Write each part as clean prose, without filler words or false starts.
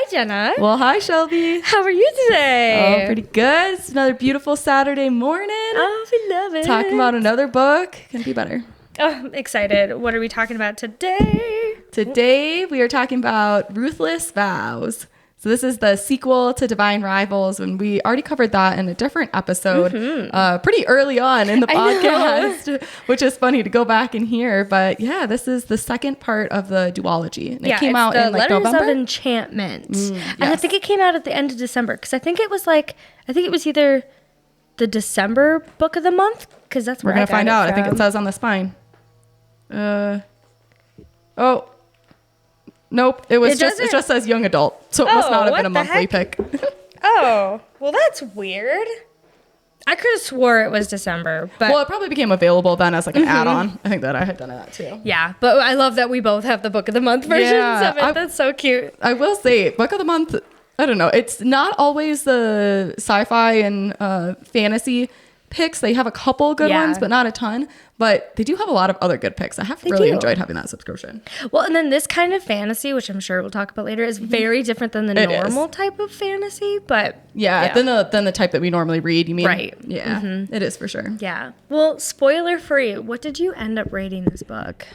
Jenna. Well, hi, Shelby. How are you today? Oh, pretty good. It's another beautiful Saturday morning. Oh, we love it. Talking about another book. Can be better. Oh, I'm excited. What are we talking about today? Today, we are talking about Ruthless Vows. So this is the sequel to Divine Rivals, and we already covered that in a different episode pretty early on in the podcast, which is funny to go back and hear. But yeah, this is the second part of the duology. And it came out in like Letters November? of Enchantment. Yes. And I think it came out at the end of December because I think it was either the December book of the month because that's where We're going to find out. I think it says on the spine. Nope, it just says young adult, so it must not have been a monthly pick. Oh, well, that's weird. I could have swore it was December, but well, it probably became available then as like an add-on. I think that I had done that too. Yeah, but I love that we both have the book of the month versions of it. That's so cute. I will say, book of the month. I don't know. It's not always the sci-fi and fantasy picks. They have a couple good ones, but not a ton. But they do have a lot of other good picks. I have really enjoyed having that subscription. Well, and then this kind of fantasy, which I'm sure we'll talk about later, is very different than the normal type of fantasy. But than the type that we normally read. You mean? Right. Yeah, it is for sure. Yeah. Well, spoiler free. What did you end up rating this book?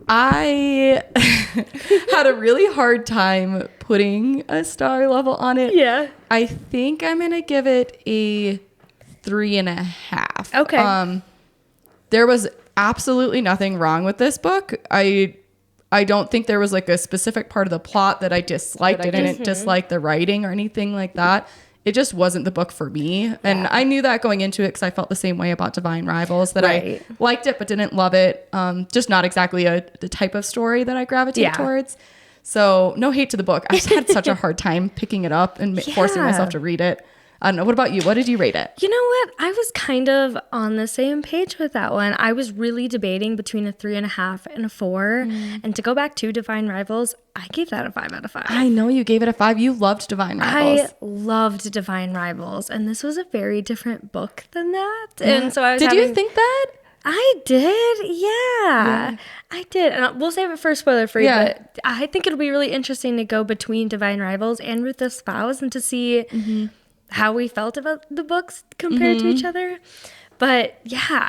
I had a really hard time putting a star level on it. Yeah. I think I'm gonna give it a 3.5. Okay. There was absolutely nothing wrong with this book. I don't think there was like a specific part of the plot that I disliked. I didn't dislike the writing or anything like that. It just wasn't the book for me. And I knew that going into it because I felt the same way about Divine Rivals, that I liked it but didn't love it. Just not exactly the type of story that I gravitate towards. So no hate to the book. I just had such a hard time picking it up and forcing myself to read it. I don't know. What about you? What did you rate it? You know what? I was kind of on the same page with that one. I was really debating between a 3.5 and a 4. And to go back to Divine Rivals, I gave that a 5 out of 5. I know you gave it a 5. You loved Divine Rivals. I loved Divine Rivals. And this was a very different book than that. Yeah. And so I was you think that? I did. Yeah. I did. And we'll save it for spoiler free, but I think it'll be really interesting to go between Divine Rivals and Ruthless Vows and to see how we felt about the books compared to each other. But yeah,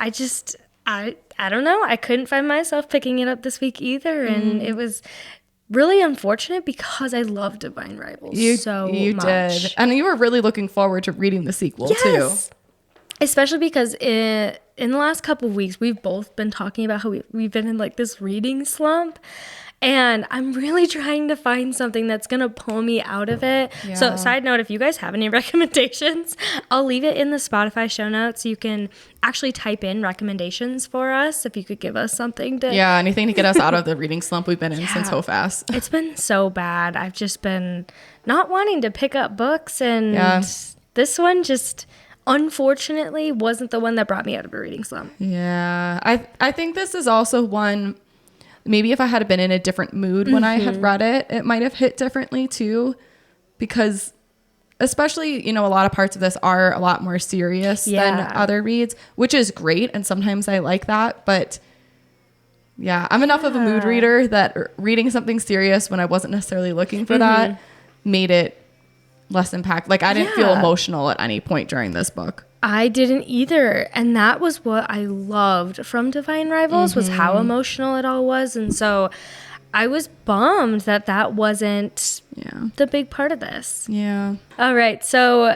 I don't know. I couldn't find myself picking it up this week either. And it was really unfortunate because I love Divine Rivals so much. You did. And you were really looking forward to reading the sequel too. Especially because in the last couple of weeks, we've both been talking about how we've been in like this reading slump. And I'm really trying to find something that's going to pull me out of it. Yeah. So side note, if you guys have any recommendations, I'll leave it in the Spotify show notes. You can actually type in recommendations for us if you could give us something to... Yeah, anything to get us out of the reading slump we've been in since so fast. It's been so bad. I've just been not wanting to pick up books. And this one just... unfortunately wasn't the one that brought me out of a reading slump. Yeah. I think this is also one... maybe if I had been in a different mood when I had read it, it might have hit differently too. Because especially, a lot of parts of this are a lot more serious than other reads, which is great. And sometimes I like that. But yeah, I'm enough of a mood reader that reading something serious when I wasn't necessarily looking for that made it less impact. Like I didn't feel emotional at any point during this book. I didn't either. And that was what I loved from Divine Rivals was how emotional it all was. And so I was bummed that wasn't the big part of this. Yeah. All right. So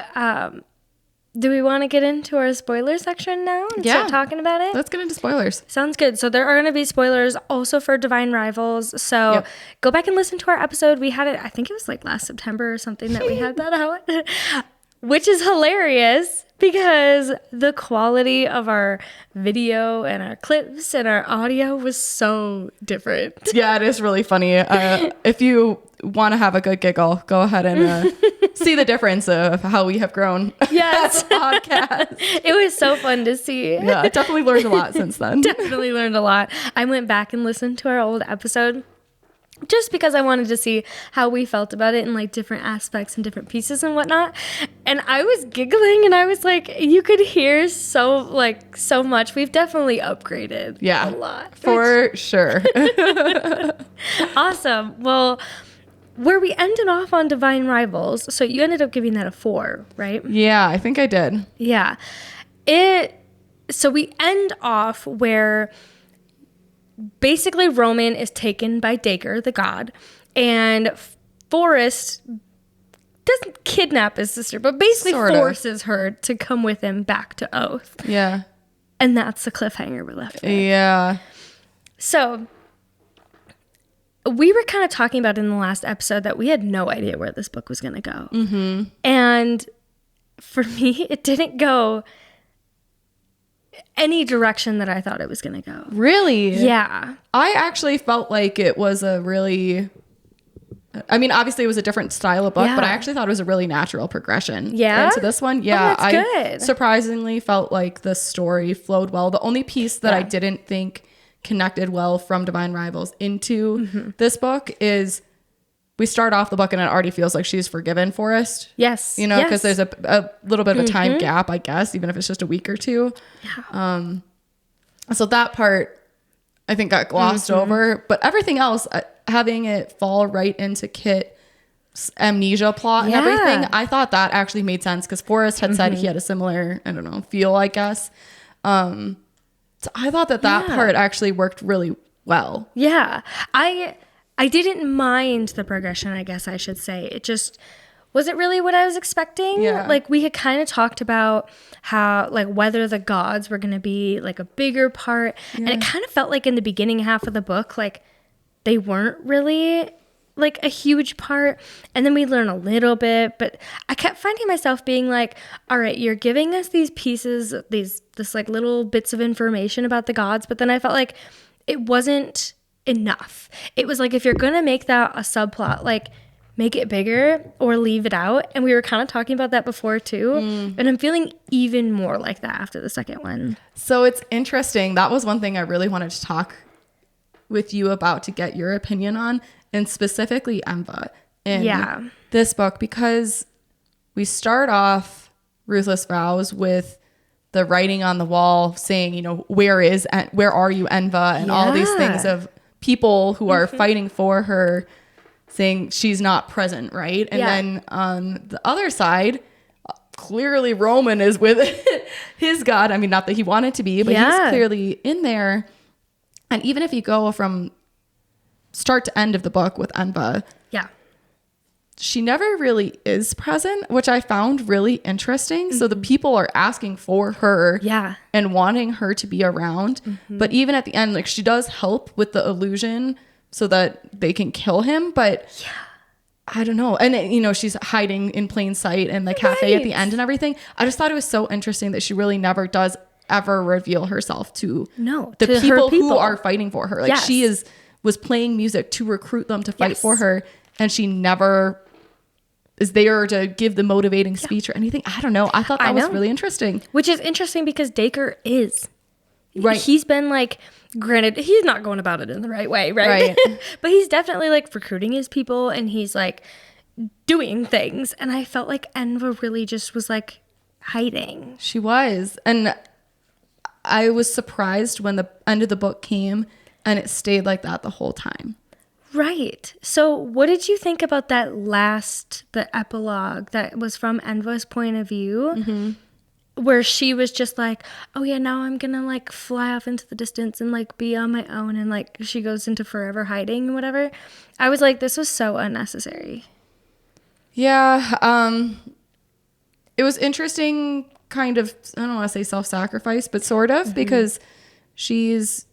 do we want to get into our spoiler section now and start talking about it? Let's get into spoilers. Sounds good. So there are going to be spoilers also for Divine Rivals. So go back and listen to our episode. We had it, I think it was like last September or something that we had that out, which is hilarious because the quality of our video and our clips and our audio was so different. Yeah, it is really funny. If you want to have a good giggle, go ahead and see the difference of how we have grown as a podcast. It was so fun to see. Yeah, I definitely learned a lot since then. Definitely learned a lot. I went back and listened to our old episode just because I wanted to see how we felt about it in like different aspects and different pieces and whatnot. And I was giggling and I was like, you could hear so much. We've definitely upgraded a lot. For sure. Awesome. Well, where we ended off on Divine Rivals, so you ended up giving that a 4, right? Yeah, I think I did. Yeah. So we end off where basically Roman is taken by Dacre, the god, and Forrest doesn't kidnap his sister, but basically forces her to come with him back to Oath. Yeah. And that's the cliffhanger we're left with. Yeah. So we were kind of talking about in the last episode that we had no idea where this book was going to go. Mm-hmm. And for me, it didn't go any direction that I thought it was going to go. Really? Yeah. I actually felt like it was a really... I mean, obviously it was a different style of book, but I actually thought it was a really natural progression into this one. Yeah, that's good. Surprisingly felt like the story flowed well. The only piece that I didn't think connected well from Divine Rivals into this book is we start off the book and it already feels like she's forgiven Forrest. Yes. You know, because there's a little bit of a time gap, I guess, even if it's just a week or two. Yeah. So that part I think got glossed over, but everything else, having it fall right into Kit's amnesia plot and everything, I thought that actually made sense because Forrest had said he had a similar, I don't know, feel, I guess. So I thought that part actually worked really well. Yeah. I didn't mind the progression, I guess I should say. It just wasn't really what I was expecting. Yeah. Like, we had kind of talked about how, like, whether the gods were going to be, like, a bigger part. Yeah. And it kind of felt like in the beginning half of the book, like, they weren't really, like, a huge part. And then we learn a little bit. But I kept finding myself being like, all right, you're giving us these pieces, this like, little bits of information about the gods. But then I felt like it wasn't enough. It was like, if you're going to make that a subplot, like, make it bigger or leave it out. And we were kind of talking about that before too. And I'm feeling even more like that after the second one. So it's interesting. That was one thing I really wanted to talk with you about to get your opinion on, and specifically Enva in this book, because we start off Ruthless Vows with the writing on the wall saying, you know, where are you, Enva? And all these things of people who are fighting for her, saying she's not present, right? And then on the other side, clearly Roman is with his god. I mean, not that he wanted to be, but he's clearly in there. And even if you go from start to end of the book with Enva, she never really is present, which I found really interesting. So the people are asking for her and wanting her to be around. But even at the end, like, she does help with the illusion so that they can kill him, but I don't know. And, you know, she's hiding in plain sight in the cafe at the end and everything. I just thought it was so interesting that she really never does ever reveal herself to the people who are fighting for her. Like, she was playing music to recruit them to fight for her, and she never is there to give the motivating speech or anything. I don't know. I thought that was really interesting. Which is interesting because Dacre is. Right. He's been, like, granted, he's not going about it in the right way, right? But he's definitely, like, recruiting his people, and he's, like, doing things. And I felt like Enva really just was, like, hiding. She was. And I was surprised when the end of the book came and it stayed like that the whole time. Right. So what did you think about that the epilogue that was from Enva's point of view? Where she was just like, oh yeah, now I'm gonna, like, fly off into the distance and, like, be on my own, and, like, she goes into forever hiding and whatever. I was like, this was so unnecessary. Yeah. It was interesting, kind of, I don't want to say self-sacrifice, but sort of, because she's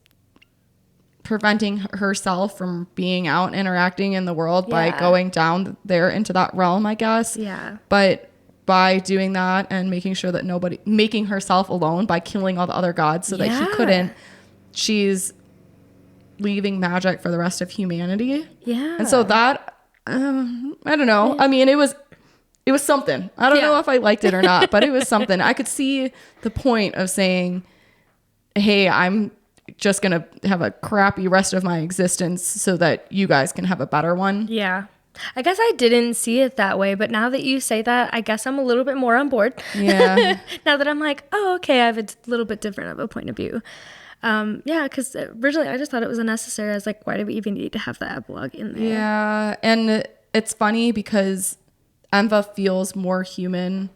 preventing herself from being out and interacting in the world by going down there into that realm, I guess. Yeah. But by doing that and making sure that making herself alone by killing all the other gods so that he couldn't, she's leaving magic for the rest of humanity. Yeah. And so that, I don't know. I mean, it was something. I don't know if I liked it or not, but it was something. I could see the point of saying, hey, I'm just going to have a crappy rest of my existence so that you guys can have a better one. Yeah. I guess I didn't see it that way, but now that you say that, I guess I'm a little bit more on board. Yeah. Now that I'm like, oh, okay, I have a little bit different of a point of view. Yeah, because originally I just thought it was unnecessary. I was like, why do we even need to have the epilogue in there? Yeah, and it's funny because Enva feels more human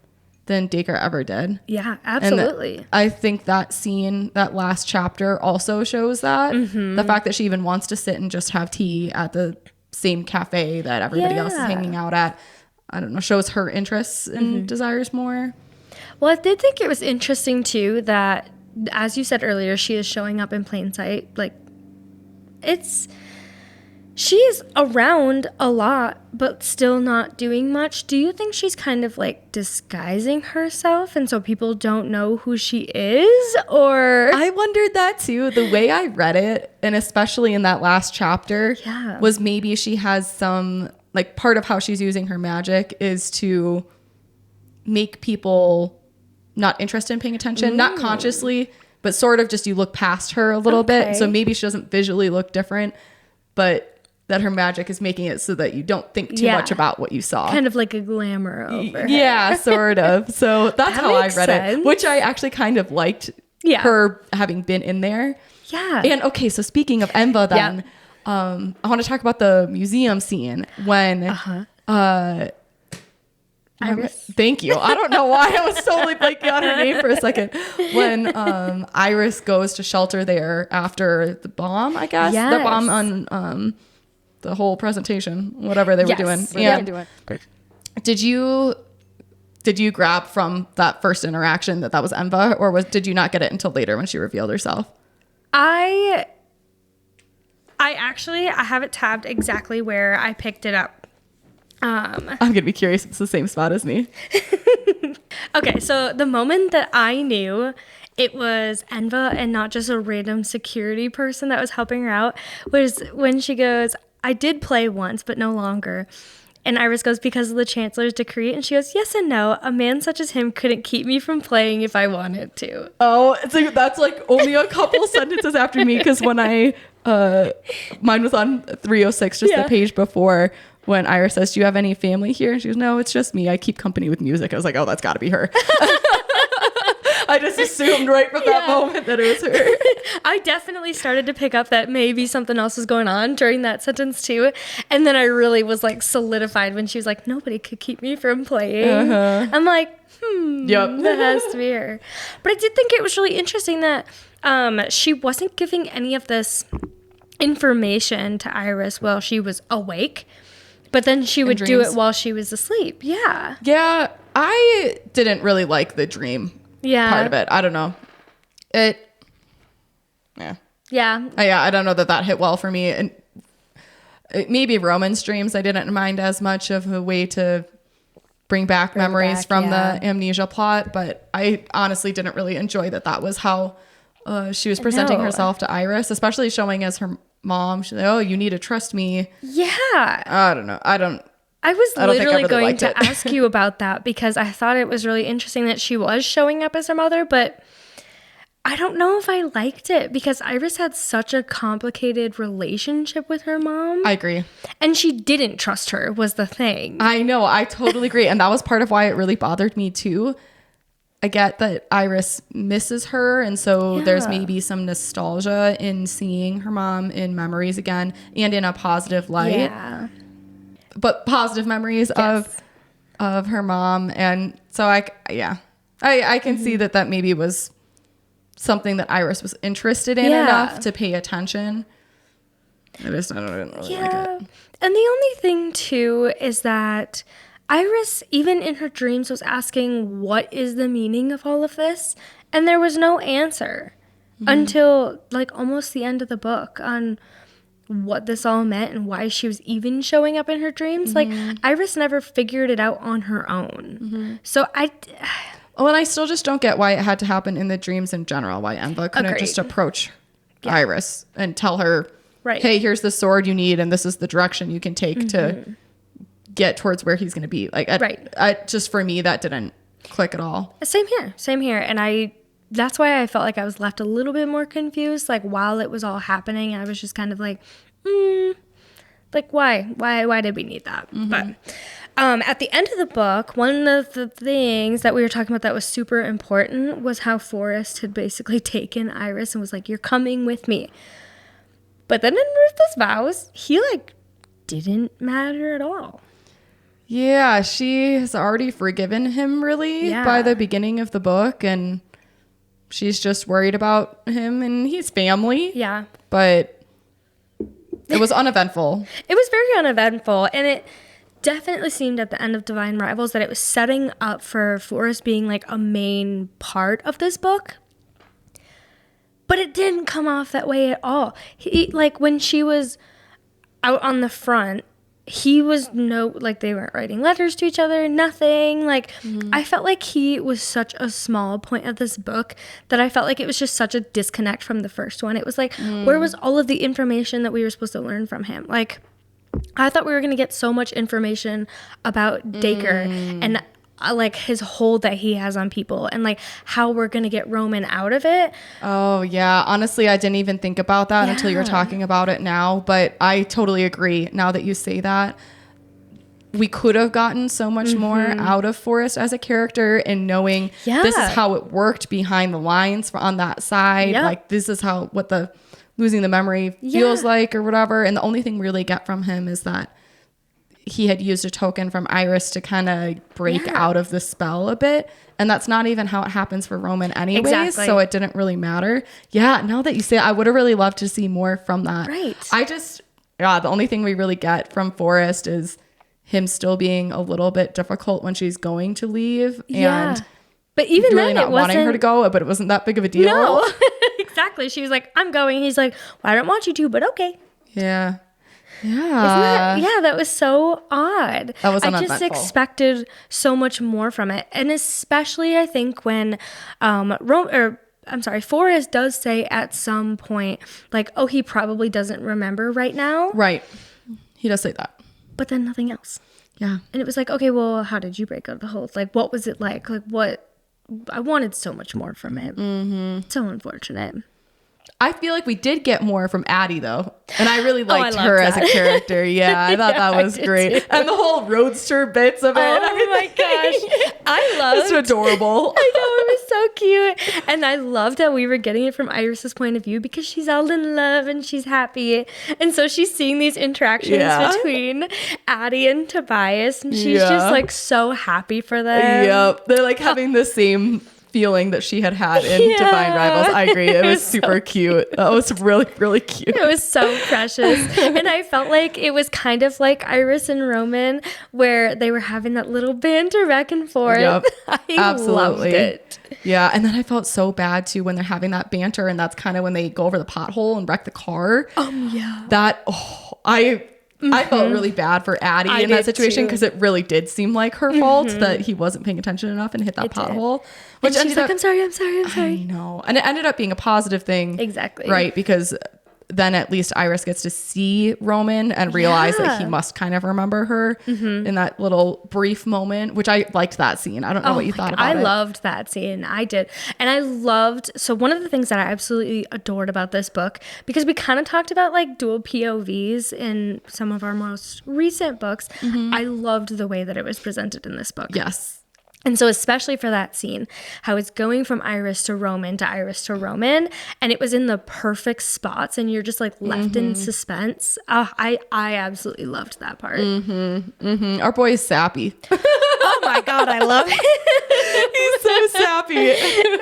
than Dacre ever did. Yeah, absolutely. And I think that scene, that last chapter also shows that. The fact that she even wants to sit and just have tea at the same cafe that everybody else is hanging out at, I don't know, shows her interests and desires more. Well, I did think it was interesting too that, as you said earlier, she is showing up in plain sight. Like, she's around a lot, but still not doing much. Do you think she's kind of like disguising herself and so people don't know who she is? Or I wondered that too. The way I read it, and especially in that last chapter, was maybe she has some, like, part of how she's using her magic is to make people not interested in paying attention, not consciously, but sort of just you look past her a little bit. So maybe she doesn't visually look different, but that her magic is making it so that you don't think too much about what you saw. Kind of like a glamour over her. Yeah, sort of. So that's how I read it, which I actually kind of liked her having been in there. Yeah. And okay, so speaking of Enva then, I want to talk about the museum scene when Iris. Thank you. I don't know why I was totally blanking on her name for a second. When Iris goes to shelter there after the bomb, I guess. Yes. The bomb on the whole presentation, whatever they were doing. Did you grab from that first interaction that was Enva, or did you not get it until later when she revealed herself? I have it tabbed exactly where I picked it up. I'm gonna be curious if it's the same spot as me. Okay, so the moment that I knew it was Enva and not just a random security person that was helping her out was when she goes, I did play once, but no longer. And Iris goes, because of the Chancellor's decree. And she goes, yes and no. A man such as him couldn't keep me from playing if I wanted to. Oh, it's like, that's like only a couple sentences after me. Because when mine was on 306, just the page before, when Iris says, do you have any family here? And she goes, no, it's just me. I keep company with music. I was like, oh, that's got to be her. I just assumed right from that moment that it was her. I definitely started to pick up that maybe something else was going on during that sentence too. And then I really was like solidified when she was like, nobody could keep me from playing. I'm like, that has to be her. But I did think it was really interesting that she wasn't giving any of this information to Iris while she was awake. But then she would do it while she was asleep. Yeah. Yeah. I didn't really like the dream part of it. I don't know. Yeah. I don't know that hit well for me. And maybe Roman's dreams I didn't mind as much of a way to bring back memories from the amnesia plot. But I honestly didn't really enjoy that was how she was presenting herself to Iris, especially showing as her mom. She's like, oh, you need to trust me. Yeah. I don't know. I was literally going to ask you about that because I thought it was really interesting that she was showing up as her mother, but I don't know if I liked it because Iris had such a complicated relationship with her mom. I agree. And she didn't trust her was the thing. I know. I totally agree. And that was part of why it really bothered me too. I get that Iris misses her, and so there's maybe some nostalgia in seeing her mom in memories again and in a positive light. Yeah. But positive memories of her mom. And so I can see that maybe was something that Iris was interested in enough to pay attention. I didn't really like it. And the only thing too is that Iris, even in her dreams, was asking, what is the meaning of all of this? And there was no answer until like almost the end of the book on what this all meant and why she was even showing up in her dreams. Like, Iris never figured it out on her own. So and I still just don't get why it had to happen in the dreams in general, why Enva couldn't just approach Iris and tell her, hey, here's the sword you need and this is the direction you can take to get towards where he's going to be. Like, just for me, that didn't click at all. Same here. And that's why I felt like I was left a little bit more confused. Like, while it was all happening, I was just kind of like, like, why did we need that? But at the end of the book, one of the things that we were talking about that was super important was how Forrest had basically taken Iris and was like, you're coming with me. But then in Ruthless Vows, he like didn't matter at all. Yeah, she has already forgiven him really by the beginning of the book, and she's just worried about him and his family. Yeah. But it was uneventful. It was very uneventful, and it definitely seemed at the end of Divine Rivals that it was setting up for Forrest being like a main part of this book. But it didn't come off that way at all. He, like, when she was out on the front, he was they weren't writing letters to each other, nothing. Like, I felt like he was such a small point of this book that I felt like it was just such a disconnect from the first one. It was like, where was all of the information that we were supposed to learn from him? Like, I thought we were going to get so much information about Dacre and like his hold that he has on people and like how we're going to get Roman out of it. Oh yeah. Honestly, I didn't even think about that until you're talking about it now, but I totally agree now that you say that. We could have gotten so much more out of Forrest as a character and knowing this is how it worked behind the lines on that side. Like this is what the losing the memory feels like or whatever. And the only thing we really get from him is that he had used a token from Iris to kind of break out of the spell a bit. And that's not even how it happens for Roman anyways. So it didn't really matter. Yeah. Now that you say it, I would have really loved to see more from that. Right. The only thing we really get from Forrest is him still being a little bit difficult when she's going to leave. And but even really then not wanting her to go, but it wasn't that big of a deal. No, exactly. She was like, I'm going. He's like, well, I don't want you to, but okay. Yeah. Yeah. That was so odd. That was I uneventful. just expected so much more from it. And especially I think when Forrest does say at some point, like, oh, he probably doesn't remember right now. Right. He does say that. But then nothing else. Yeah. And it was like, okay, well, how did you break out of the hold? Like, what was it like? Like, what? I wanted so much more from it. So unfortunate. I feel like we did get more from Addie though. And I really liked her as a character. Yeah, I thought that was great. Too. And the whole roadster bits of it. Oh my gosh. I loved it. It's adorable. I know, it was so cute. And I loved that we were getting it from Iris's point of view because she's all in love and she's happy. And so she's seeing these interactions between Addie and Tobias. And she's just like so happy for them. Yep. They're like having the same feeling that she had in Divine Rivals. I agree. It was super cute. That was really, really cute. It was so precious. And I felt like it was kind of like Iris and Roman where they were having that little banter back and forth. Yep. I loved it. Yeah. And then I felt so bad too when they're having that banter and that's kind of when they go over the pothole and wreck the car. I felt really bad for Addie in that situation because it really did seem like her fault that he wasn't paying attention enough and hit that pothole. Which she's like, I'm sorry. I know. And it ended up being a positive thing. Exactly. Right. Because then at least Iris gets to see Roman and realize that he must kind of remember her in that little brief moment, which I liked that scene. I don't know what you thought about it. I loved that scene. I did. And so one of the things that I absolutely adored about this book, because we kind of talked about like dual POVs in some of our most recent books, I loved the way that it was presented in this book. Yes. And so especially for that scene, how it's going from Iris to Roman to Iris to Roman, and it was in the perfect spots, and you're just like left in suspense. I absolutely loved that part. Our boy is sappy. Oh my God, I love it. He's so sappy.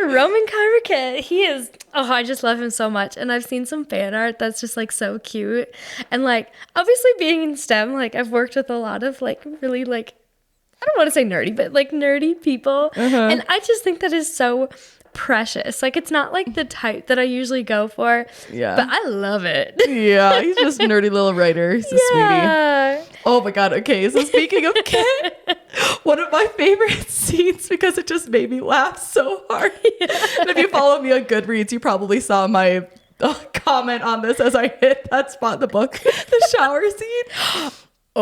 Roman Kyrikit, he is, I just love him so much. And I've seen some fan art that's just like so cute. And like, obviously being in STEM, like I've worked with a lot of like really like, I don't want to say nerdy, but like nerdy people. And I just think that is so precious. Like it's not like the type that I usually go for. Yeah. But I love it. Yeah. He's just a nerdy little writer. He's a sweetie. Oh my God. Okay. So speaking of Kit, one of my favorite scenes because it just made me laugh so hard. And if you follow me on Goodreads, you probably saw my comment on this as I hit that spot in the book, the shower scene. I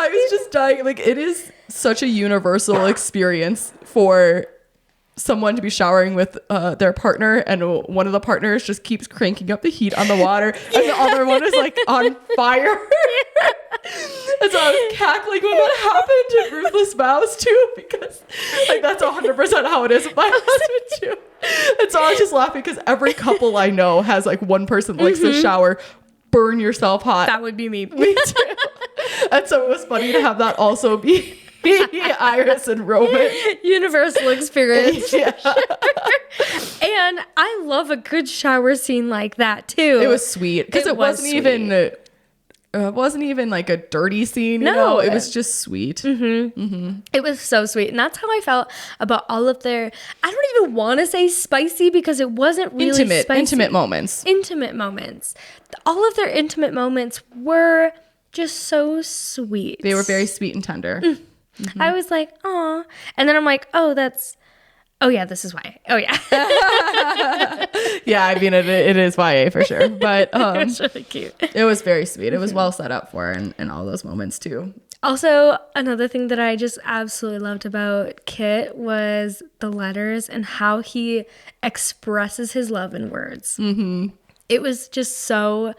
was just dying. Like it is such a universal experience for someone to be showering with their partner and one of the partners just keeps cranking up the heat on the water and the other one is like on fire. And so I was cackling when that happened in Ruthless Vows too, because like that's 100% how it is with my husband too. And so I was just laughing because every couple I know has like one person that likes to shower burn yourself hot. That would be me. Me too. And so it was funny to have that also be Iris and Roman. Universal experience. Yeah. And I love a good shower scene like that too. It was sweet because it wasn't even like a dirty scene. You know? It was just sweet. It was so sweet. And that's how I felt about all of their, I don't even want to say spicy because it wasn't really spicy. Intimate moments. All of their intimate moments were just so sweet. They were very sweet and tender. I was like, oh. And then I'm like, oh, yeah, this is YA. Oh, yeah. Yeah, I mean, it is YA for sure. But it was really cute. It was very sweet. It was well set up for in all those moments, too. Also, another thing that I just absolutely loved about Kit was the letters and how he expresses his love in words. It was just so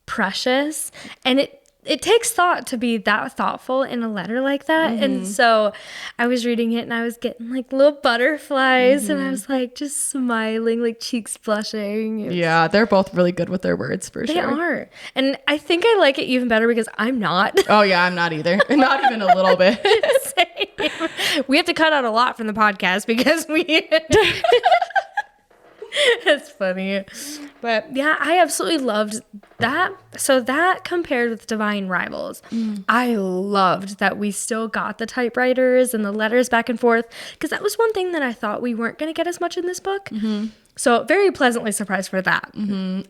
precious. And it takes thought to be that thoughtful in a letter like that. And so I was reading it and I was getting like little butterflies and I was like just smiling, like cheeks blushing. Yeah, they're both really good with their words for sure. They are. And I think I like it even better because I'm not. Oh yeah, I'm not either. Not even a little bit. Same. We have to cut out a lot from the podcast because we... It's funny. But yeah, I absolutely loved that. So that compared with Divine Rivals, I loved that we still got the typewriters and the letters back and forth because that was one thing that I thought we weren't going to get as much in this book. So very pleasantly surprised for that.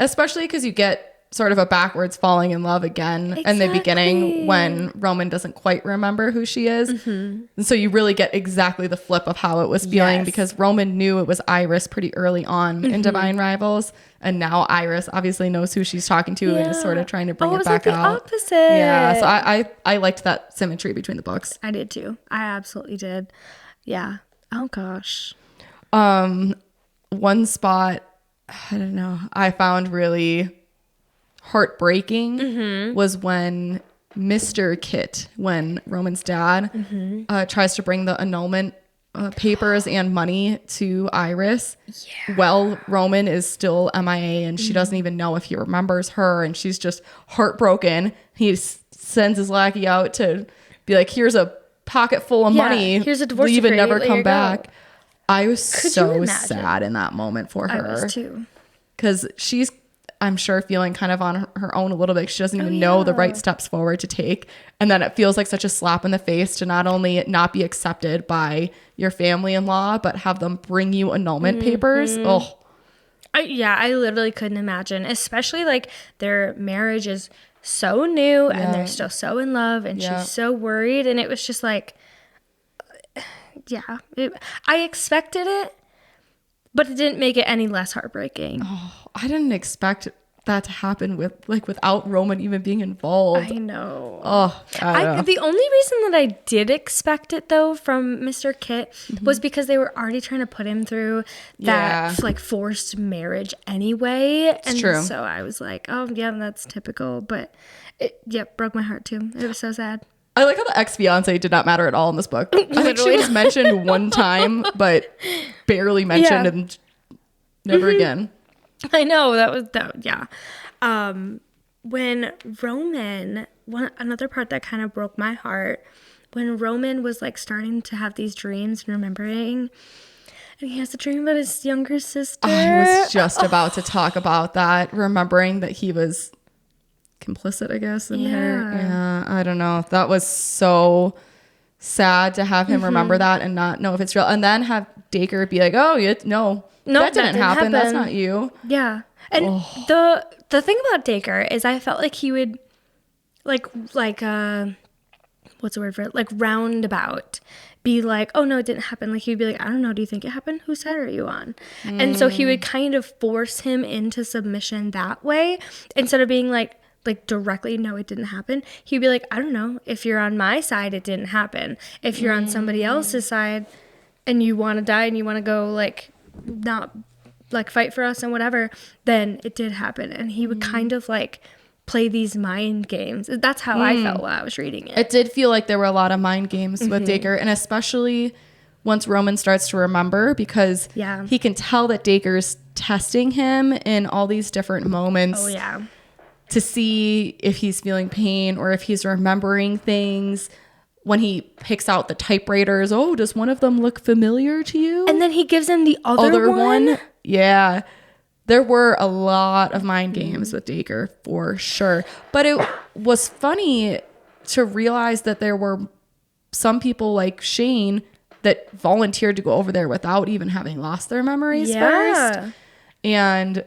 Especially because you get sort of a backwards falling in love again in the beginning when Roman doesn't quite remember who she is. And so you really get exactly the flip of how it was feeling because Roman knew it was Iris pretty early on in Divine Rivals. And now Iris obviously knows who she's talking to and is sort of trying to bring it back like out. The opposite. Yeah, so I liked that symmetry between the books. I did too. I absolutely did. Yeah. Oh gosh. One spot, I don't know, I found really heartbreaking was when Mr. Kit, when Roman's dad tries to bring the annulment papers and money to Iris. Well, Roman is still MIA and she doesn't even know if he remembers her and she's just heartbroken. He sends his lackey out to be like, here's a pocket full of money. Here's a divorce leave and decree, never come back. Go. I was so sad in that moment for her. I was too. Because she's, I'm sure, feeling kind of on her own a little bit. She doesn't even know the right steps forward to take. And then it feels like such a slap in the face to not only not be accepted by your family-in-law, but have them bring you annulment papers. Oh, I literally couldn't imagine, especially like their marriage is so new and they're still so in love and she's so worried. And it was just like, I expected it, but it didn't make it any less heartbreaking. Oh, I didn't expect that to happen without Roman even being involved. I know. Oh, I don't know. The only reason that I did expect it though from Mr. Kit was because they were already trying to put him through that like forced marriage anyway. It's true. So I was like, oh yeah, that's typical. But it broke my heart too. It was so sad. I like how the ex-fiance did not matter at all in this book. I think she was mentioned one time, but barely mentioned and never again. I know when Roman, another part that kind of broke my heart, when Roman was like starting to have these dreams and remembering, and he has a dream about his younger sister. I was just about to talk about that, remembering that he was complicit, I guess, in her. Yeah, I don't know. That was so sad to have him remember that and not know if it's real, and then have Dacre be like, "Oh, no, that didn't happen. That's not you." Yeah, and the thing about Dacre is, I felt like he would like what's the word for it? Like roundabout. Be like, oh no, it didn't happen. Like he'd be like, I don't know, do you think it happened? Whose side are you on? And so he would kind of force him into submission that way instead of being like directly, no, it didn't happen. He'd be like, I don't know, if you're on my side, it didn't happen. If you're on somebody else's side and you want to die and you want to go like not like fight for us and whatever, then it did happen. And he would kind of like play these mind games. That's how I felt while I was reading it. It did feel like there were a lot of mind games with Dacre, and especially once Roman starts to remember, because he can tell that Dacre's testing him in all these different moments. to see if he's feeling pain or if he's remembering things. When he picks out the typewriters, oh, does one of them look familiar to you? And then he gives him the other one. Yeah. There were a lot of mind games with Dacre for sure. But it was funny to realize that there were some people like Shane that volunteered to go over there without even having lost their memories first. And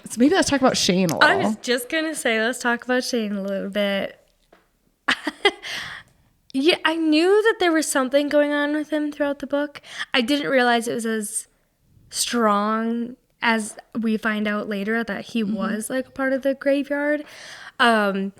so maybe let's talk about Shane a little. I was just going to say, let's talk about Shane a little bit. Yeah, I knew that there was something going on with him throughout the book. I didn't realize it was as strong as we find out later that he was like a part of the graveyard. I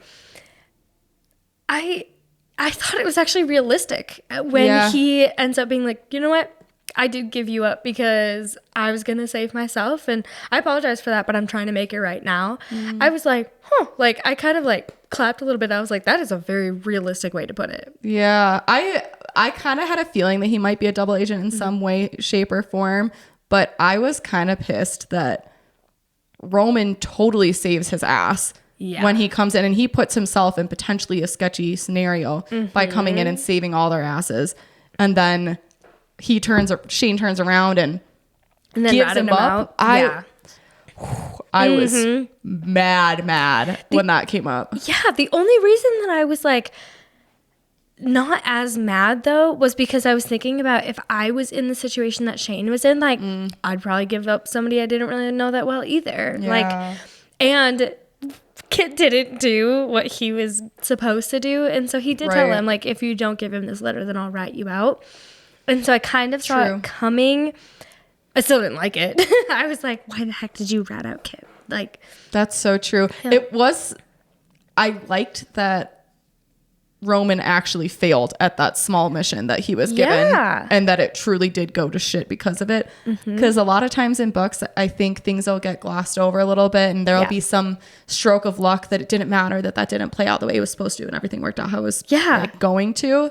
thought it was actually realistic when he ends up being like, you know what? I did give you up because I was going to save myself. And I apologize for that, but I'm trying to make it right now. I was like, like I kind of like clapped a little bit. I was like, that is a very realistic way to put it. Yeah. I kind of had a feeling that he might be a double agent in some way, shape, or form. But I was kind of pissed that Roman totally saves his ass when he comes in and he puts himself in potentially a sketchy scenario by coming in and saving all their asses. And then Shane turns around and then gives him up. I was mad when that came up. Yeah. The only reason that I was like, not as mad though was because I was thinking about if I was in the situation that Shane was in, like I'd probably give up somebody I didn't really know that well either. Like, and Kit didn't do what he was supposed to do, and so he did tell him like, if you don't give him this letter, then I'll rat you out. And so I kind of saw it coming. I still didn't like it. I was like, why the heck did you rat out Kit? Like, that's so true. Yeah. I liked that Roman actually failed at that small mission that he was given and that it truly did go to shit because of it. Because a lot of times in books, I think things will get glossed over a little bit and there'll be some stroke of luck that it didn't matter, that didn't play out the way it was supposed to and everything worked out how it was like, going to.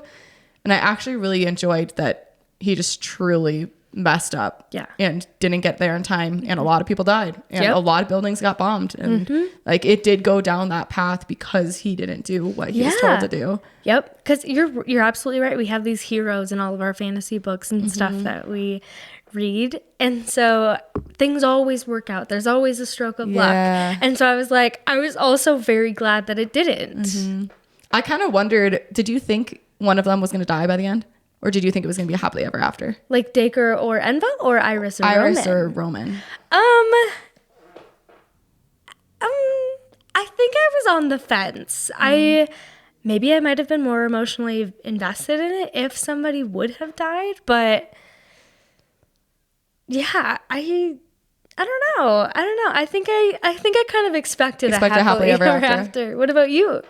And I actually really enjoyed that he just truly messed up and didn't get there in time, and a lot of people died and a lot of buildings got bombed, and like it did go down that path because he didn't do what he was told to do. Because you're absolutely right. We have these heroes in all of our fantasy books and stuff that we read, and so things always work out. There's always a stroke of luck, and so I was also very glad that it didn't. I kind of wondered, did you think one of them was going to die by the end? Or did you think it was going to be a happily ever after? Like Dacre or Enva, or Iris or Roman? Iris or Roman. I think I was on the fence. Maybe I might have been more emotionally invested in it if somebody would have died, but yeah, I don't know. I think I kind of expected a happily ever after. What about you?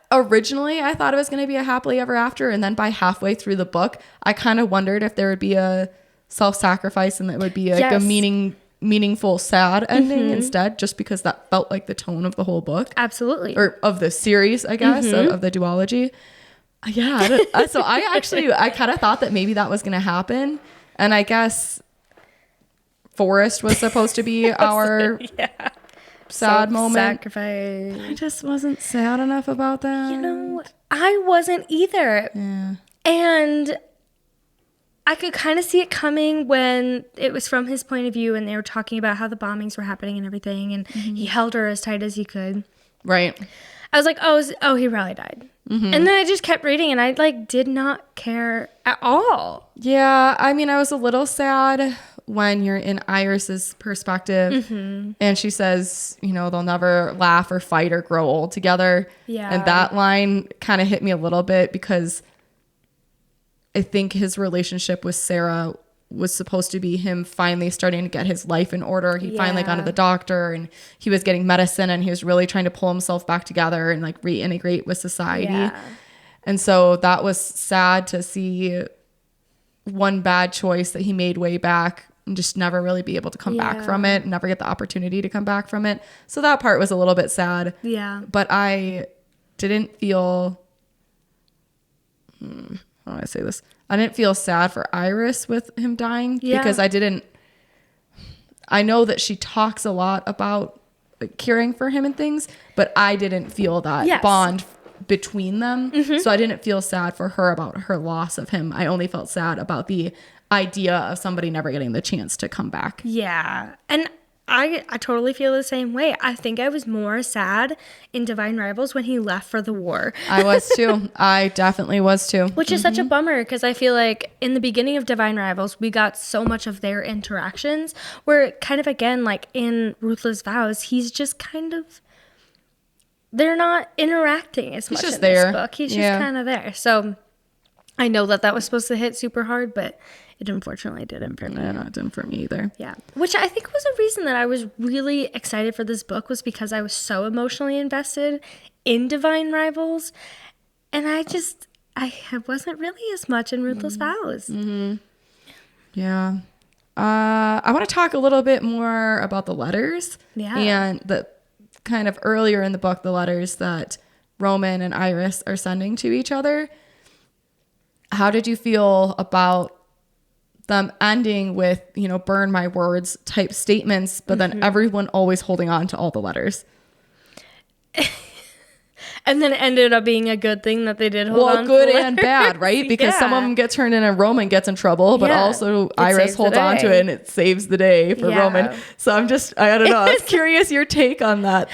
Originally, I thought it was going to be a happily ever after, and then by halfway through the book, I kind of wondered if there would be a self-sacrifice and it would be like a meaningful sad ending instead, just because that felt like the tone of the whole book. Absolutely. Or of the series, I guess, of the duology. Yeah. So I kind of thought that maybe that was going to happen, and I guess Forrest was supposed to be our... sad moment. Sacrifice. I just wasn't sad enough about that. You know, I wasn't either. Yeah. And I could kind of see it coming when it was from his point of view and they were talking about how the bombings were happening and everything, and he held her as tight as he could. Right. I was like, oh, he probably died. And then I just kept reading and I did not care at all. Yeah, I mean, I was a little sad when you're in Iris's perspective and she says, they'll never laugh or fight or grow old together. Yeah. And that line kind of hit me a little bit because I think his relationship with Sarah was supposed to be him finally starting to get his life in order. He finally got to the doctor and he was getting medicine and he was really trying to pull himself back together and reintegrate with society. Yeah. And so that was sad to see one bad choice that he made way back and just never really be able to come back from it, never get the opportunity to come back from it. So that part was a little bit sad. Yeah. But I didn't feel, how do I say this? I didn't feel sad for Iris with him dying because I know that she talks a lot about caring for him and things, but I didn't feel that bond between them. So I didn't feel sad for her about her loss of him. I only felt sad about the idea of somebody never getting the chance to come back. Yeah. And I totally feel the same way. I think I was more sad in Divine Rivals when he left for the war. I was too. I definitely was too. Which is such a bummer, because I feel like in the beginning of Divine Rivals, we got so much of their interactions, where kind of, again, like in Ruthless Vows, he's just kind of, they're not interacting as much in this book. He's just kind of there. So I know that was supposed to hit super hard, but it unfortunately didn't for me. Yeah, it didn't for me either. Yeah. Which I think was a reason that I was really excited for this book, was because I was so emotionally invested in Divine Rivals. And I wasn't really as much in Ruthless Vows. Yeah. I want to talk a little bit more about the letters. Yeah. And the kind of earlier in the book, the letters that Roman and Iris are sending to each other. How did you feel about them ending with, burn my words type statements, but then everyone always holding on to all the letters? And then it ended up being a good thing that they did hold on to good and bad, right? Because some of them get turned in and Roman gets in trouble, but also Iris holds on to it and it saves the day for Roman. So I don't know. I was curious your take on that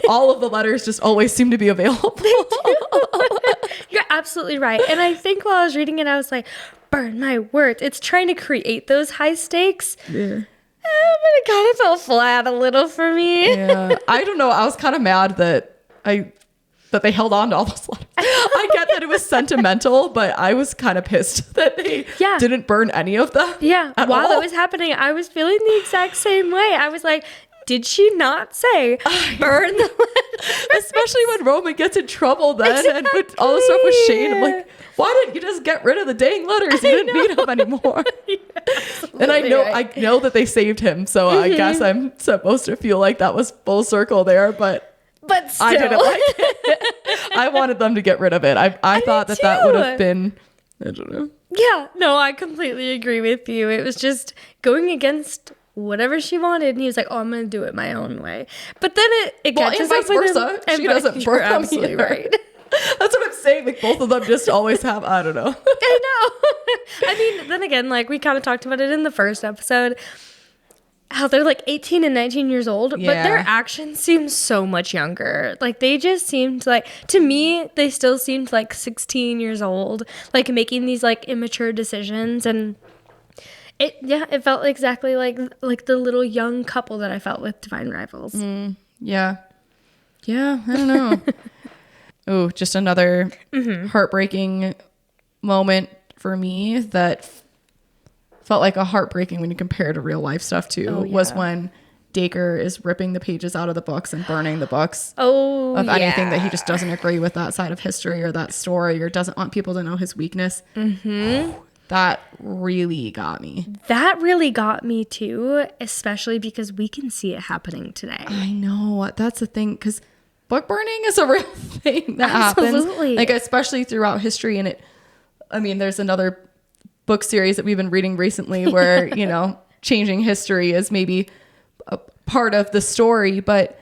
all of the letters just always seem to be available. You're absolutely right. And I think while I was reading it, I was like, burn my words. It's trying to create those high stakes. Yeah. But it kind of fell flat a little for me. Yeah. I don't know. I was kind of mad that they held on to all those letters. I get that it was sentimental, but I was kind of pissed that they didn't burn any of them. Yeah. While it was happening, I was feeling the exact same way. I was like, did she not say burn the letters? Especially when Roman gets in trouble then and with all the stuff with Shane. I'm like, why didn't you just get rid of the dang letters? You didn't need them anymore. And I know that they saved him, so I guess I'm supposed to feel like that was full circle there, but still. I didn't like it. I wanted them to get rid of it. I thought that would have been, I don't know. Yeah, no, I completely agree with you. It was just going against whatever she wanted, and he was like, I'm gonna do it my own way. But then it catches vice up with versa. him, she doesn't burn them absolutely either. right. That's what I'm saying. Like, both of them just always have, I don't know. I know. I mean, then again, like, we kind of talked about it in the first episode, how they're like 18 and 19 years old, but their actions seem so much younger. Like, they just seemed like, to me, they still seemed like 16 years old, like making these like immature decisions. And it felt exactly like the little young couple that I felt with Divine Rivals. Yeah, I don't know. Oh, just another heartbreaking moment for me that felt like a heartbreaking when you compare to real life stuff too, was when Dacre is ripping the pages out of the books and burning the books of anything that he just doesn't agree with that side of history or that story, or doesn't want people to know his weakness. That really got me. That really got me too, especially because we can see it happening today. I know. That's the thing, because book burning is a real thing that happens. Like, especially throughout history. And there's another book series that we've been reading recently where, changing history is maybe a part of the story, but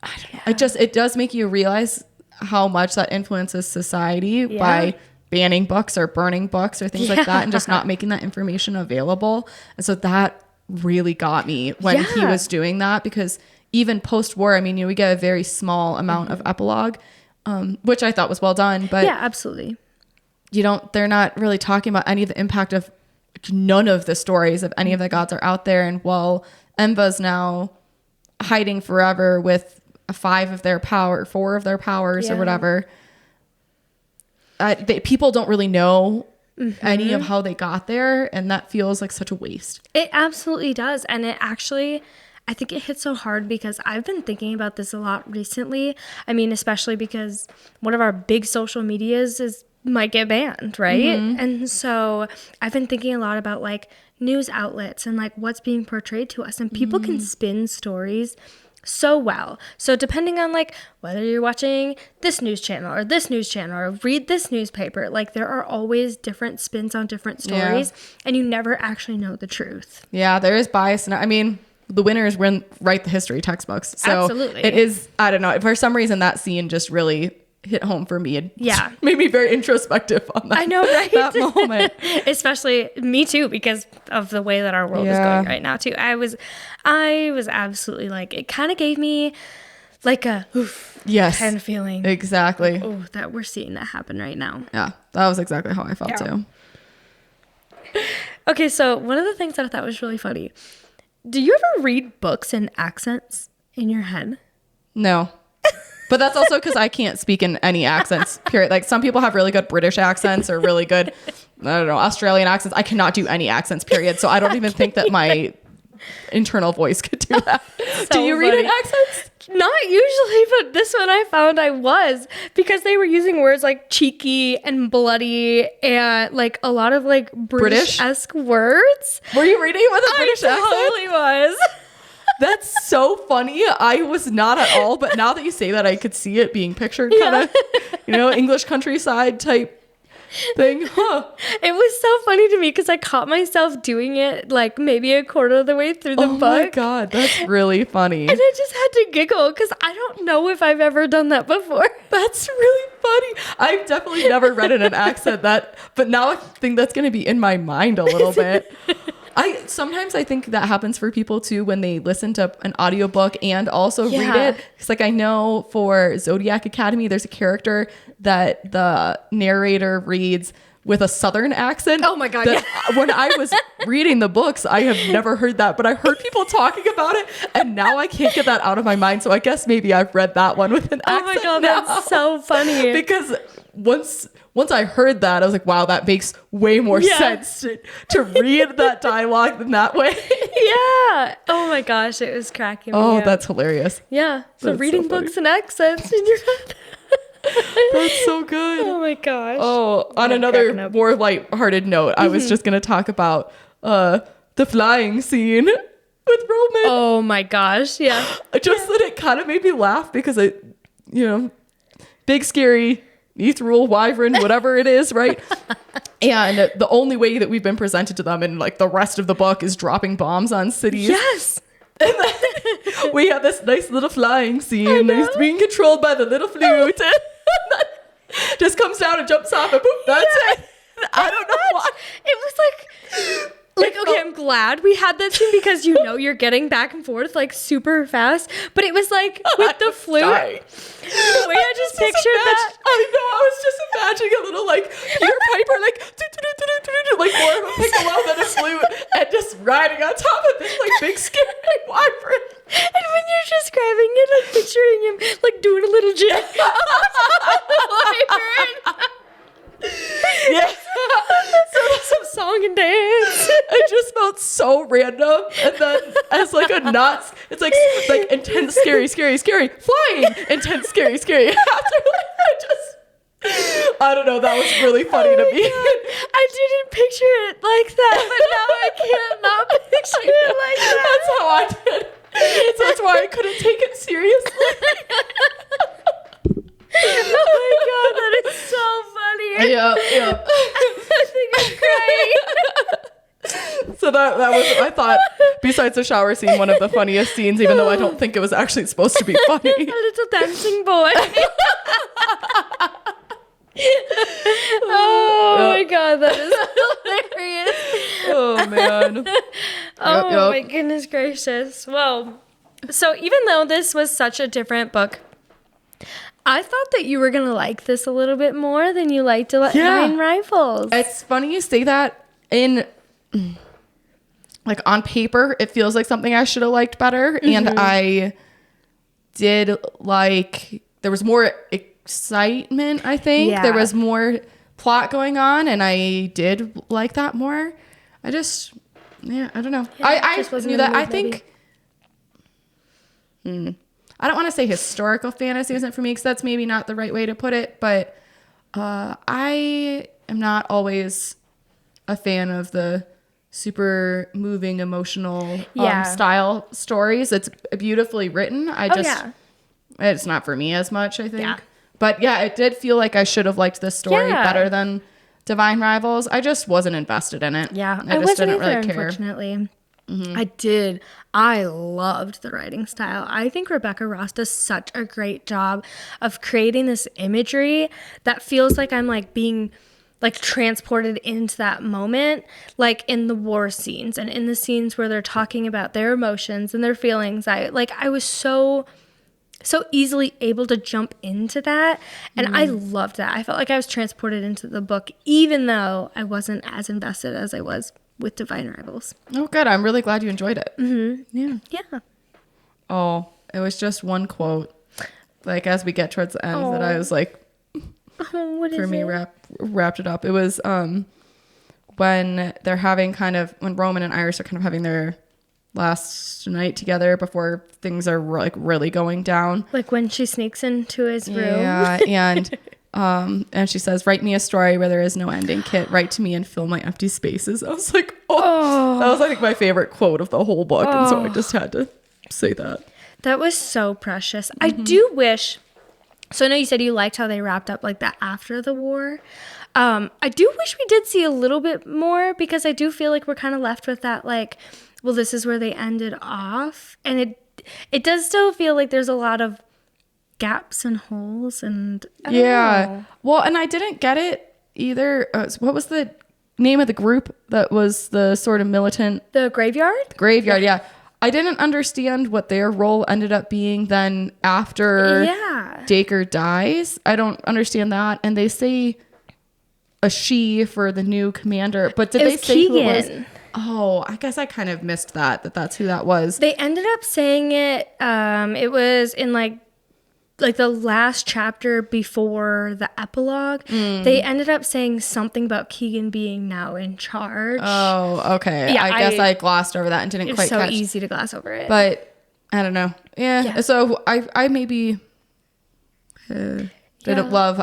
I don't know. It does make you realize how much that influences society by banning books or burning books or things like that, and just not making that information available. And so that really got me when he was doing that, because even post-war, we get a very small amount of epilogue, which I thought was well done, but absolutely. They're not really talking about any of the impact of none of the stories of any of the gods are out there. And while Emva's now hiding forever with 4 of their powers or whatever, people don't really know any of how they got there. And that feels like such a waste. It absolutely does. And it actually, I think it hits so hard because I've been thinking about this a lot recently. Especially because one of our big social medias might get banned, right? And so I've been thinking a lot about like news outlets and like what's being portrayed to us, and people can spin stories so well. So depending on like whether you're watching this news channel or read this newspaper, like there are always different spins on different stories, and you never actually know the truth. Yeah, there is bias. And the winners write the history textbooks. So Absolutely. it is, I don't know, for some reason that scene just really hit home for me. It made me very introspective on that. I know, right? That moment. Especially me too, because of the way that our world is going right now too. I was absolutely like, it kind of gave me like a kind of feeling. Exactly. Like, that we're seeing that happen right now. Yeah, that was exactly how I felt too. Okay, so one of the things that I thought was really funny. Do you ever read books in accents in your head? No. But that's also because I can't speak in any accents, period. Like some people have really good British accents or really good, I don't know, Australian accents. I cannot do any accents, period. So I don't even think that my internal voice could do that. Do you read in accents? Not usually, but this one I found I was, because they were using words like cheeky and bloody and like a lot of like British-esque words. Were you reading with a British accent? I totally was. That's so funny. I was not at all, but now that you say that, I could see it being pictured kind of, English countryside type thing. Huh. It was so funny to me because I caught myself doing it like maybe a quarter of the way through the book. Oh my God, that's really funny. And I just had to giggle because I don't know if I've ever done that before. That's really funny. I've definitely never read in an accent but now I think that's going to be in my mind a little bit. Sometimes I think that happens for people too when they listen to an audiobook and also read it. It's like I know for Zodiac Academy, there's a character that the narrator reads with a Southern accent. Oh my God. When I was reading the books, I have never heard that, but I heard people talking about it and now I can't get that out of my mind. So I guess maybe I've read that one with an accent. Oh my God, that's so funny. Because once I heard that, I was like, wow, that makes way more sense to read that dialogue than that way. Yeah. Oh my gosh, it was cracking me up. That's hilarious. Yeah. So reading books and accents in your head. That's so good. Oh my gosh. Oh, on another more lighthearted note, I was just going to talk about the flying scene with Roman. Oh my gosh. Yeah. Just that it kind of made me laugh because big scary ethereal wyvern, whatever it is, right? And the only way that we've been presented to them in like the rest of the book is dropping bombs on cities. Yes. And then we have this nice little flying scene. He's being controlled by the little flute. And then just comes down and jumps off and boop, that's it. I don't know why. It was like, okay, I'm glad we had that scene because you're getting back and forth like super fast. But it was like with the flute. The way I just pictured that. I know, I was just imagining a little like Peter Piper, like more of a piccolo than a flute, and just riding on top of this like big scary wyvern. And when you're describing it, I'm picturing him like doing a little jig. Yeah. Some song and dance. It just felt so random. And then as like a nuts, it's like intense, scary, flying, intense, scary. After I don't know, that was really funny to me. God. I didn't picture it like that, but now I can't not picture it like that. That's how I did. So that's why I couldn't take it seriously. Oh my God, that is so funny. Yeah. I think I'm crying. So that was, I thought, besides the shower scene, one of the funniest scenes, even though I don't think it was actually supposed to be funny. A little dancing boy. Oh my God, that is hilarious. Oh man. Oh my goodness gracious. Well, so even though this was such a different book, I thought that you were going to like this a little bit more than you liked Divine Rivals. It's funny you say that. In like on paper, it feels like something I should have liked better. Mm-hmm. And I did like, there was more excitement, I think. Yeah. There was more plot going on, and I did like that more. I just, I don't know. Yeah, I knew that. I think, I don't want to say historical fantasy isn't for me, because that's maybe not the right way to put it, but I am not always a fan of the super moving, emotional style stories. It's beautifully written. It's not for me as much, I think. Yeah. But yeah, it did feel like I should have liked this story better than Divine Rivals. I just wasn't invested in it. Yeah, I just didn't really care. Unfortunately. I did. I loved the writing style. I think Rebecca Ross does such a great job of creating this imagery that feels like I'm like being like transported into that moment, like in the war scenes and in the scenes where they're talking about their emotions and their feelings. I was so easily able to jump into that, and I loved that. I felt like I was transported into the book, even though I wasn't as invested as I was with Divine Rivals. Oh, good. I'm really glad you enjoyed it. Yeah. Oh, it was just one quote, like as we get towards the end, that I was like, What for is me, it? wrapped it up. It was when they're having when Roman and Iris are kind of having their last night together before things are like really going down. Like when she sneaks into his room. Yeah, and she says, "Write me a story where there is no ending, Kit. Write to me and fill my empty spaces." I was like, that was I think my favorite quote of the whole book, and so I just had to say that. That was so precious. I do wish. So I know you said you liked how they wrapped up like that after the war. I do wish we did see a little bit more, because I do feel like we're kind of left with that like, well, this is where they ended off, and it does still feel like there's a lot of gaps and holes, and I don't know. Well, and I didn't get it either. What was the name of the group that was the sort of militant? The Graveyard? Graveyard, yeah. I didn't understand what their role ended up being then after Dacre dies. I don't understand that. And they say a she for the new commander, but did they say who it was? Oh, I guess I kind of missed that's who that was. They ended up saying it. It was in like the last chapter before the epilogue. They ended up saying something about Keegan being now in charge. Oh, okay. Yeah, I guess I glossed over that and didn't quite catch. It's so easy to gloss over it. But I don't know. Yeah. So I maybe didn't love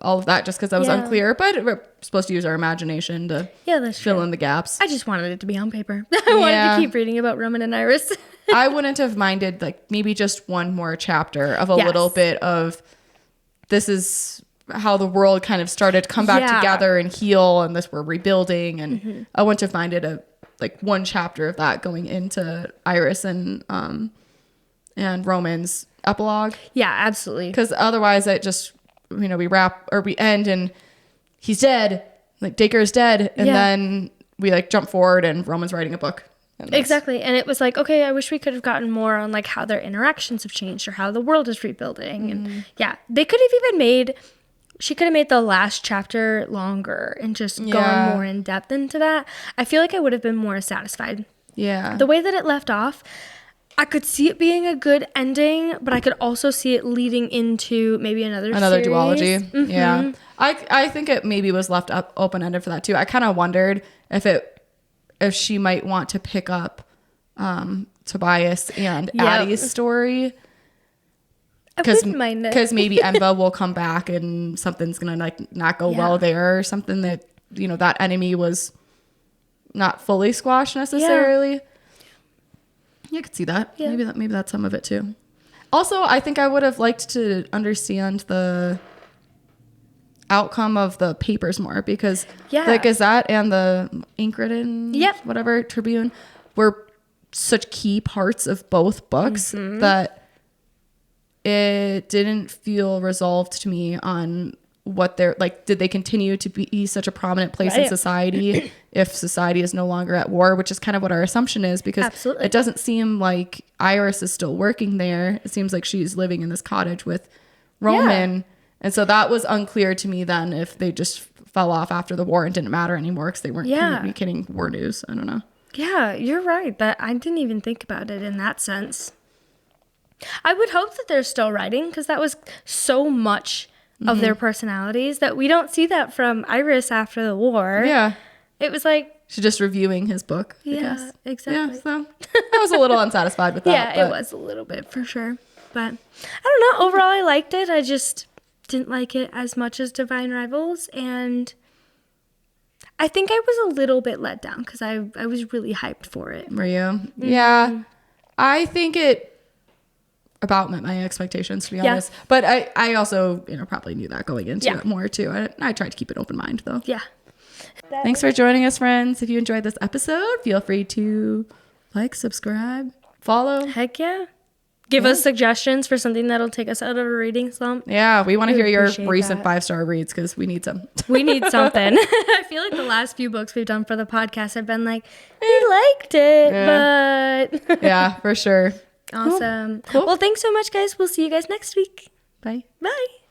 all of that just because I was unclear, but we're supposed to use our imagination to fill in the gaps. I just wanted it to be on paper. I wanted to keep reading about Roman and Iris. I wouldn't have minded like maybe just one more chapter of a little bit of this is how the world kind of started to come back together and heal, and this we're rebuilding, and I wouldn't have minded like one chapter of that going into Iris and Roman's epilogue. Yeah, absolutely. Because otherwise it just, we end and he's dead, like Dacre is dead, and then we like jump forward and Roman's writing a book. Exactly. And it was like, okay, I wish we could have gotten more on like how their interactions have changed or how the world is rebuilding. And they could have even she could have made the last chapter longer and just gone more in depth into that. I feel like I would have been more satisfied. Yeah. The way that it left off, I could see it being a good ending, but I could also see it leading into maybe another series. Duology. Yeah. I think it maybe was left up open-ended for that too. I kind of wondered if she might want to pick up Tobias and Addie's story. I wouldn't mind it. Because maybe Enva will come back and something's going to like not go well there, or something that, that enemy was not fully squashed necessarily. Yeah, I could see that. Yeah. Maybe that's some of it too. Also, I think I would have liked to understand the outcome of the papers more, because the Gazette and the Incredin, whatever, Tribune, were such key parts of both books that it didn't feel resolved to me on what they're like. Did they continue to be such a prominent place in society if society is no longer at war, which is kind of what our assumption is, because it doesn't seem like Iris is still working there. It seems like she's living in this cottage with Roman. And so that was unclear to me then, if they just fell off after the war and didn't matter anymore because they weren't communicating war news. I don't know. Yeah, you're right. That I didn't even think about it in that sense. I would hope that they're still writing, because that was so much of their personalities that we don't see that from Iris after the war. Yeah. It was like... She's just reviewing his book, I guess. Exactly. Yeah, so I was a little unsatisfied with that. Yeah, it was a little bit for sure. But I don't know. Overall, I liked it. I just didn't like it as much as Divine Rivals. And I think I was a little bit let down because I was really hyped for it. Were you? Mm-hmm. Yeah. I think it about met my expectations, to be honest. But I also, probably knew that going into it more too. I tried to keep an open mind though. Yeah. Thanks for joining us, friends. If you enjoyed this episode, feel free to like, subscribe, follow. Heck yeah. Give us suggestions for something that'll take us out of a reading slump. Yeah, we want to hear your recent 5-star reads because we need some. We need something. I feel like the last few books we've done for the podcast have been like, we liked it, but... Yeah, for sure. Awesome. Cool. Well, thanks so much, guys. We'll see you guys next week. Bye. Bye.